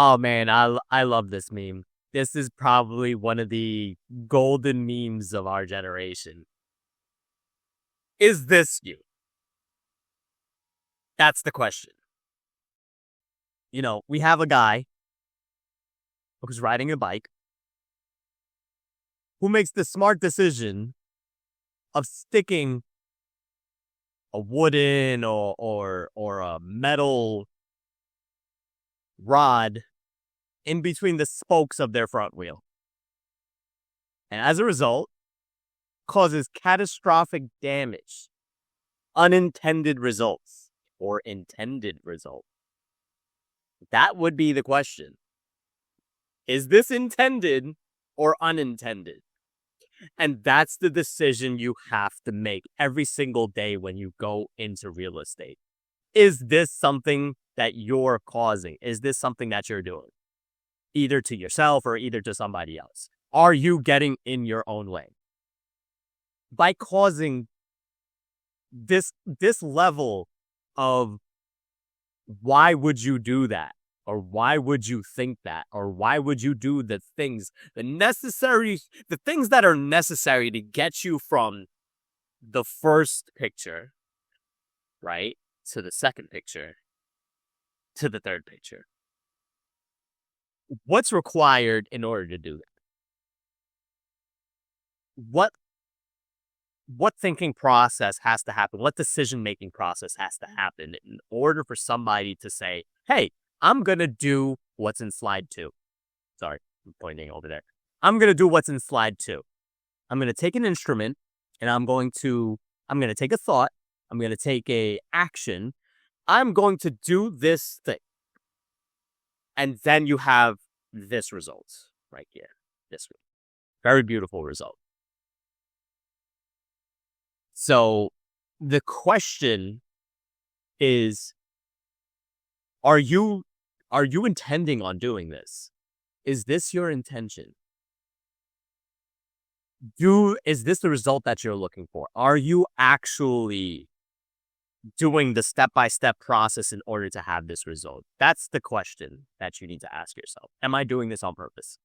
Oh man, I love this meme. This is probably one of the golden memes of our generation. Is this you? That's the question. We have a guy who's riding a bike who makes the smart decision of sticking a wooden or a metal rod in between the spokes of their front wheel. And as a result, causes catastrophic damage, unintended results, or intended results. That would be the question. Is this intended or unintended? And that's the decision you have to make every single day when you go into real estate. Is this something that you're causing? Is this something that you're doing? Either to yourself or either to somebody else. Are you getting in your own way? By causing this level of why would you do that? Or why would you think that? Or why would you do the things that are necessary to get you from the first picture, right, to the second picture, to the third picture? What's required in order to do that? What thinking process has to happen? What decision-making process has to happen in order for somebody to say, hey, I'm going to do what's in slide 2. Sorry, I'm pointing over there. I'm going to do what's in slide 2. I'm going to take an instrument and I'm going to take a thought. I'm going to take a action. I'm going to do this thing. And then you have this result right here. This very beautiful result. So the question is, are you intending on doing this? Is this your intention? Is this the result that you're looking for? Are you actually doing the step-by-step process in order to have this result? That's the question that you need to ask yourself. Am I doing this on purpose?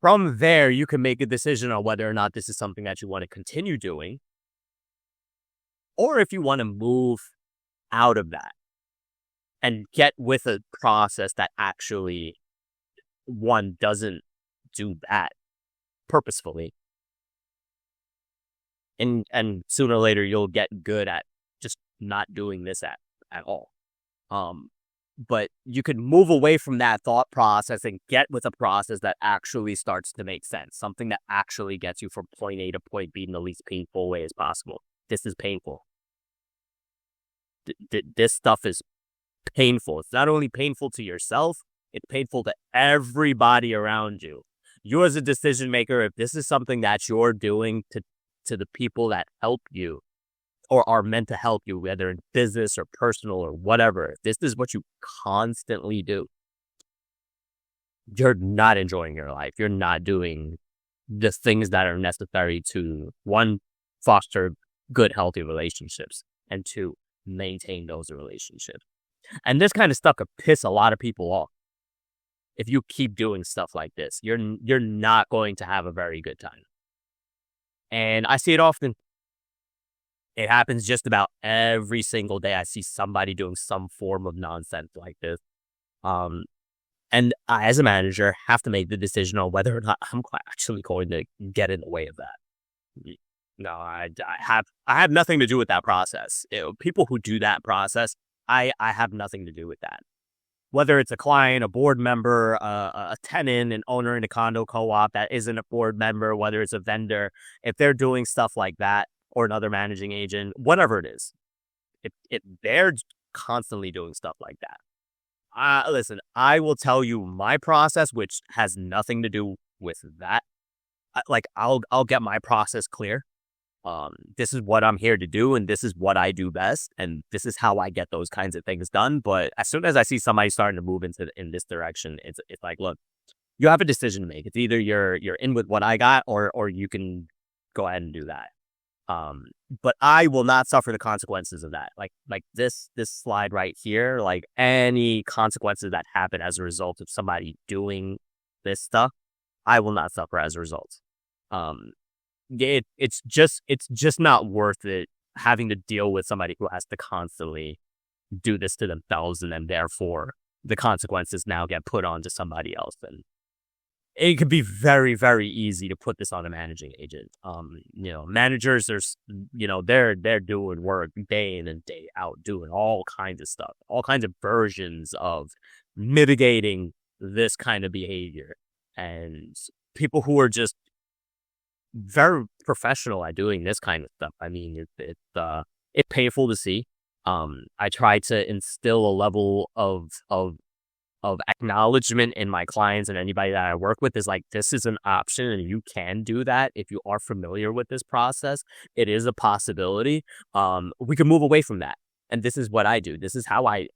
From there, you can make a decision on whether or not this is something that you want to continue doing, or if you want to move out of that and get with a process that actually, one, doesn't do that purposefully. And sooner or later, you'll get good at just not doing this at all. But you could move away from that thought process and get with a process that actually starts to make sense. Something that actually gets you from point A to point B in the least painful way as possible. This is painful. This stuff is painful. It's not only painful to yourself, it's painful to everybody around you. You as a decision maker, if this is something that you're doing to the people that help you, or are meant to help you, whether in business or personal or whatever, if this is what you constantly do, you're not enjoying your life. You're not doing the things that are necessary to, one, foster good, healthy relationships, and two, maintain those relationships. And this kind of stuff could piss a lot of people off. If you keep doing stuff like this, you're not going to have a very good time. And I see it often. It happens just about every single day. I see somebody doing some form of nonsense like this. And I, as a manager, have to make the decision on whether or not I'm actually going to get in the way of that. No, I have nothing to do with that process. People who do that process, I have nothing to do with that. Whether it's a client, a board member, a tenant, an owner in a condo co-op that isn't a board member, whether it's a vendor, if they're doing stuff like that, or another managing agent, whatever it is, if they're constantly doing stuff like that. Listen, I will tell you my process, which has nothing to do with that. I'll get my process clear. This is what I'm here to do, and this is what I do best, and this is how I get those kinds of things done. But as soon as I see somebody starting to move in this direction, it's like, look, you have a decision to make. It's either you're in with what I got, or you can go ahead and do that. But I will not suffer the consequences of that. Like this slide right here, like any consequences that happen as a result of somebody doing this stuff, I will not suffer as a result. Um, it's just not worth it having to deal with somebody who has to constantly do this to themselves, and then therefore the consequences now get put on to somebody else. And it could be very, very easy to put this on a managing agent. Managers are, they're doing work day in and day out, doing all kinds of stuff, all kinds of versions of mitigating this kind of behavior. And people who are just very professional at doing this kind of stuff. I mean, it's painful to see. I try to instill a level of acknowledgement in my clients and anybody that I work with is like, this is an option and you can do that. If you are familiar with this process, it is a possibility. We can move away from that. And this is what I do. This is how I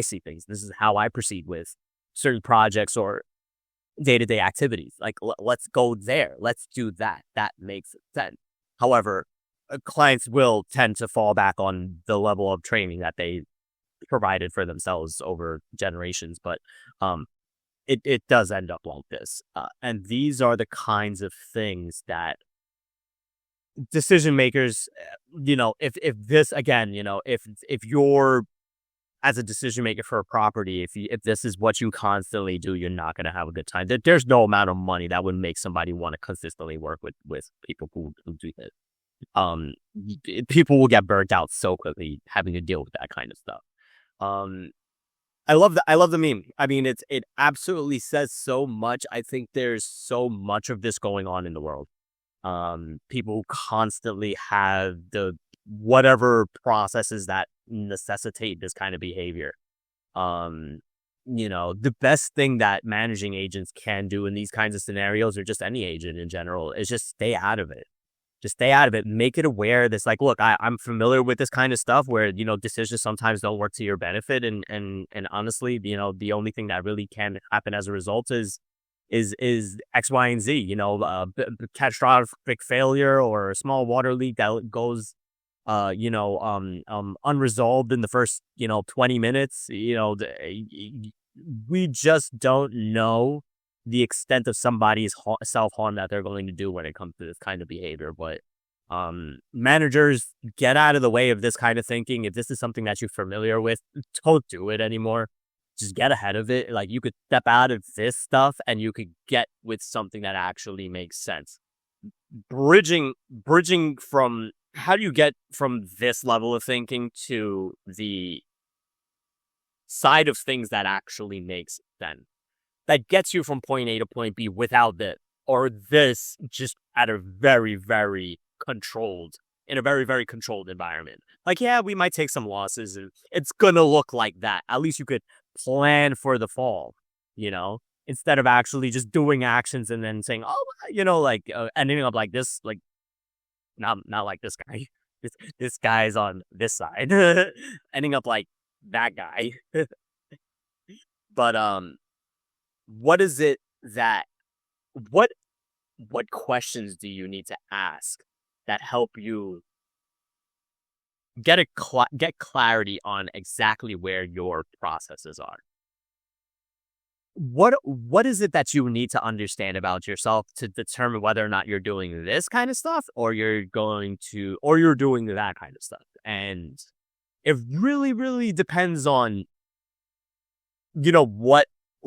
see things. This is how I proceed with certain projects or day-to-day activities. Like, let's go there. Let's do that. That makes sense. However, clients will tend to fall back on the level of training that they provided for themselves over generations, but it does end up like this. And these are the kinds of things that decision makers, if this again, if you're as a decision maker for a property, if this is what you constantly do, you're not going to have a good time. There's no amount of money that would make somebody want to consistently work with people who do this. People will get burnt out so quickly having to deal with that kind of stuff. I love the meme. I mean, it absolutely says so much. I think there's so much of this going on in the world. People constantly have the whatever processes that necessitate this kind of behavior. The best thing that managing agents can do in these kinds of scenarios, or just any agent in general, is just stay out of it. Just stay out of it. Make it aware that's like, look, I'm familiar with this kind of stuff where, decisions sometimes don't work to your benefit. And honestly, the only thing that really can happen as a result is X, Y, and Z, catastrophic failure or a small water leak that goes, unresolved in the first, 20 minutes. We just don't know the extent of somebody's self-harm that they're going to do when it comes to this kind of behavior. But managers, get out of the way of this kind of thinking. If this is something that you're familiar with, don't do it anymore. Just get ahead of it. Like, you could step out of this stuff and you could get with something that actually makes sense. Bridging from, how do you get from this level of thinking to the side of things that actually makes sense? That gets you from point A to point B without this, or this just at a very, very controlled environment. Like, yeah, we might take some losses and it's gonna look like that. At least you could plan for the fall, instead of actually just doing actions and then saying, ending up like this, like, not like this guy. This guy's on this side, ending up like that guy. But, what is it that, what questions do you need to ask that help you get clarity on exactly where your processes are? What is it that you need to understand about yourself to determine whether or not you're doing this kind of stuff, or you're doing that kind of stuff? And it really, really depends on,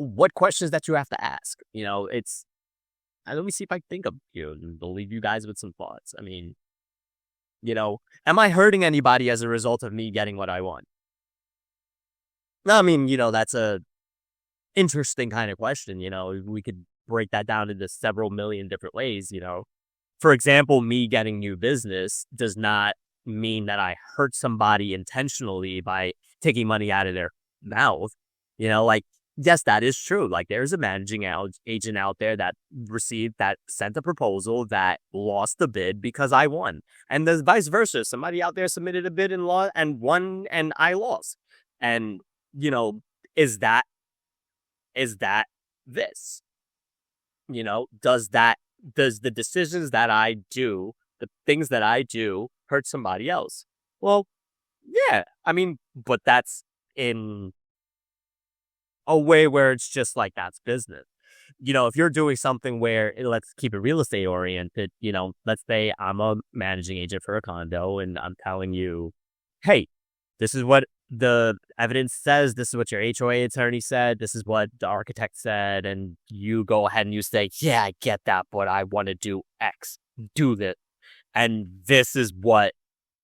what questions that you have to ask. Let me see if I think of you and leave you guys with some thoughts. I mean, am I hurting anybody as a result of me getting what I want? I mean, that's a interesting kind of question. We could break that down into several million different ways. For example, me getting new business does not mean that I hurt somebody intentionally by taking money out of their mouth. Yes, that is true. Like, there's a managing agent out there that sent a proposal that lost the bid because I won. And the vice versa. Somebody out there submitted a bid and won and I lost. And, is that this? Does the decisions that I do the things that I do hurt somebody else. Well, yeah, I mean, but that's in a way where it's just like that's business. If you're doing something where let's keep it real estate oriented, let's say I'm a managing agent for a condo and I'm telling you, hey, this is what the evidence says. This is what your HOA attorney said. This is what the architect said. And you go ahead and you say, yeah, I get that, but I want to do X, do this. And this is what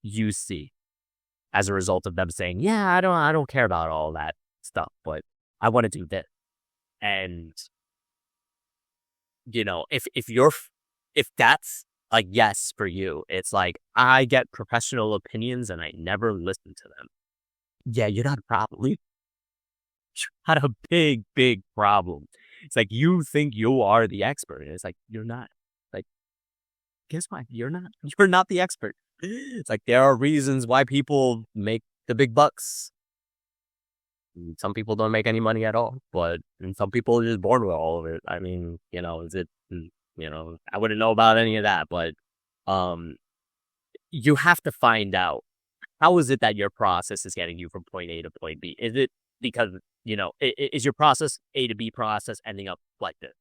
you see as a result of them saying, yeah, I don't care about all that stuff, but I want to do this. And if that's a yes for you, it's like I get professional opinions and I never listen to them. Yeah, you're not a problem. You're not a big, big problem. It's like you think you are the expert, and it's like you're not. Like, guess what? You're not. You're not the expert. It's like there are reasons why people make the big bucks. Some people don't make any money at all, and some people are just born with all of it. I mean, I wouldn't know about any of that, but you have to find out how is it that your process is getting you from point A to point B? Is it because, is your process A to B process ending up like this?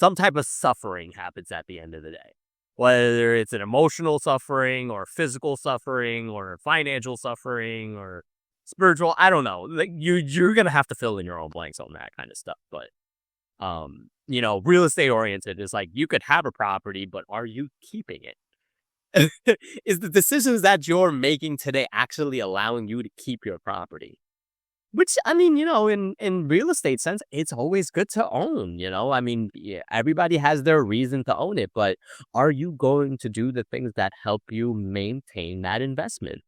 Some type of suffering happens at the end of the day, whether it's an emotional suffering or physical suffering or financial suffering or spiritual, I don't know. Like you're gonna have to fill in your own blanks on that kind of stuff. But real estate oriented is like you could have a property, but are you keeping it? Is the decisions that you're making today actually allowing you to keep your property? Which I mean, in real estate sense, it's always good to own. I mean, yeah, everybody has their reason to own it, but are you going to do the things that help you maintain that investment?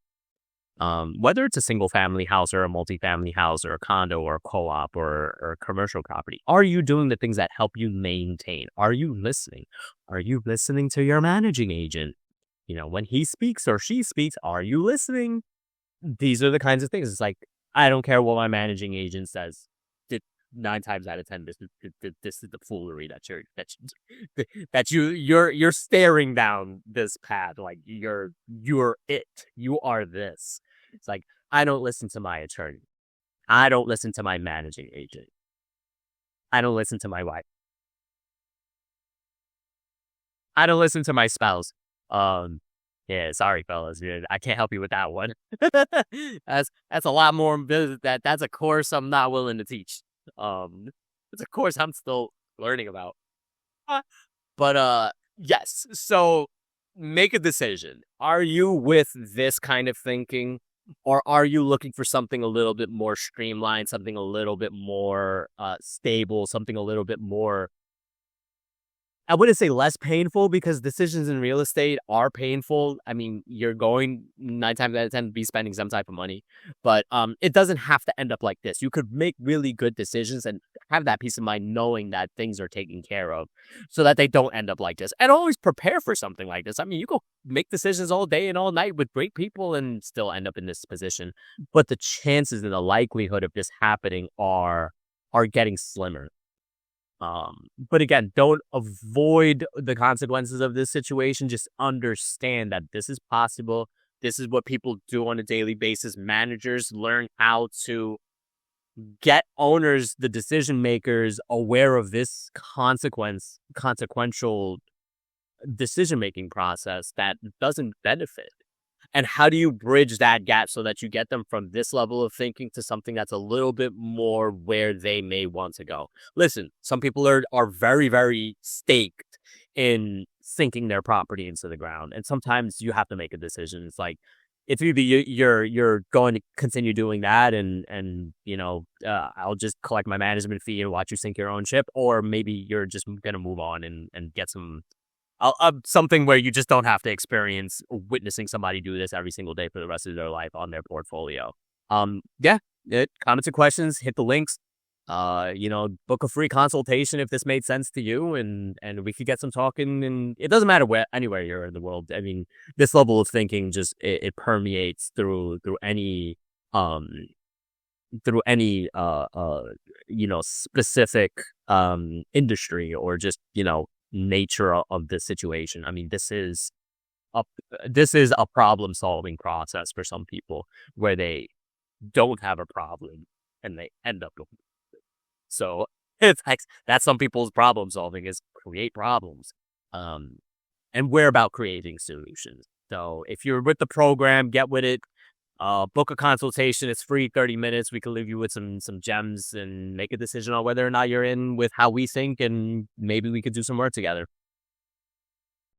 Whether it's a single family house or a multifamily house or a condo or a co-op or a commercial property, are you doing the things that help you maintain? Are you listening? Are you listening to your managing agent? When he speaks or she speaks, are you listening? These are the kinds of things. It's like, I don't care what my managing agent says. 9 times out of 10, this is the foolery you're staring down this path. Like you're it. You are this. It's like, I don't listen to my attorney. I don't listen to my managing agent. I don't listen to my wife. I don't listen to my spouse. Yeah, sorry, fellas. Yeah, I can't help you with that one. That's a lot more. That's a course I'm not willing to teach. It's a course I'm still learning about. But yes. So make a decision. Are you with this kind of thinking, or are you looking for something a little bit more streamlined, something a little bit more stable, something a little bit more, I wouldn't say less painful, because decisions in real estate are painful. I mean, you're going 9 times out of 10 to be spending some type of money, but it doesn't have to end up like this. You could make really good decisions and have that peace of mind knowing that things are taken care of so that they don't end up like this. And always prepare for something like this. I mean, you go make decisions all day and all night with great people and still end up in this position. But the chances and the likelihood of this happening are getting slimmer. But again, don't avoid the consequences of this situation. Just understand that this is possible. This is what people do on a daily basis. Managers learn how to get owners, the decision makers, aware of this consequential decision-making process that doesn't benefit. And how do you bridge that gap so that you get them from this level of thinking to something that's a little bit more where they may want to go? Listen, some people are very, very staked in sinking their property into the ground. And sometimes you have to make a decision. It's like, it's either you're going to continue doing that and I'll just collect my management fee and watch you sink your own ship, or maybe you're just going to move on and get something where you just don't have to experience witnessing somebody do this every single day for the rest of their life on their portfolio. Comments and questions, hit the links, book a free consultation if this made sense to you, and we could get some talking. And it doesn't matter anywhere you're in the world. I mean, this level of thinking just, it permeates through any specific industry or just, nature of the situation. I mean, this is a this is a problem solving process for some people where they don't have a problem and they end up with it. So it's like that's some people's problem solving is create problems. Um, and we're about creating solutions. So if you're with the program, get with it. Book a consultation. It's free, 30 minutes. We can leave you with some gems and make a decision on whether or not you're in with how we think, and maybe we could do some work together.